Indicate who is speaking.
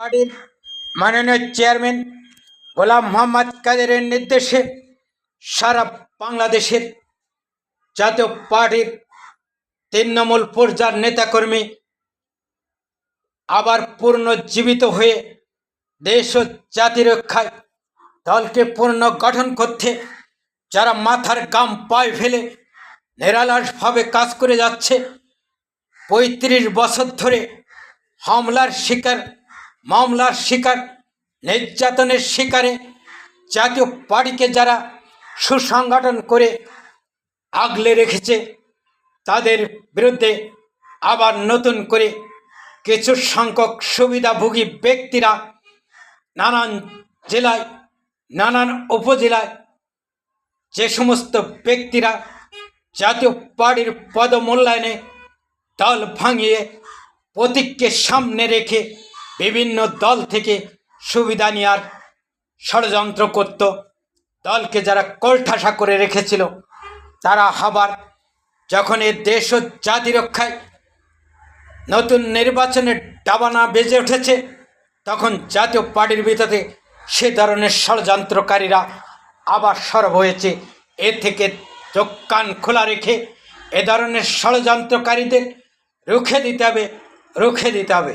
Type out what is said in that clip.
Speaker 1: পার্টির মাননীয় চেয়ারম্যান গোলাম মোহাম্মদ কাদেরের নির্দেশে সারা বাংলাদেশের জাতীয় পার্টির তৃণমূল পর্যায়ের নেতাকর্মী আবার পুনর্জীবিত হয়ে দেশ ও জাতি রক্ষায় দলকে পুনর্গঠন করতে যারা মাথার ঘাম পায়ে ফেলে নিরলসভাবে কাজ করে যাচ্ছে, ৩৫ বছর ধরে হামলার শিকার, মামলার শিকার, নির্যাতনের শিকারে জাতীয় পার্টিকে যারা সুসংগঠন করে আগলে রেখেছে, তাদের বিরুদ্ধে আবার নতুন করে কিছু সংখ্যক সুবিধাভোগী ব্যক্তিরা নানান জেলায়, নানান উপজেলায় যে সমস্ত ব্যক্তিরা জাতীয় পার্টির পদমূল্যায়নে দল ভাঙিয়ে প্রতীককে সামনে রেখে বিভিন্ন দল থেকে সুবিধা নেওয়ার ষড়যন্ত্র করত, দলকে যারা কোলঠাসা করে রেখেছিল, তারা আবার যখন এ দেশ ও জাতি রক্ষায় নতুন নির্বাচনের দাবানা বেজে উঠেছে, তখন জাতীয় পার্টির ভিতরে সে ধরনের ষড়যন্ত্রকারীরা আবার সরব হয়েছে। এ থেকে চোখ কান খোলা রেখে এ ধরনের ষড়যন্ত্রকারীদের রুখে দিতে হবে।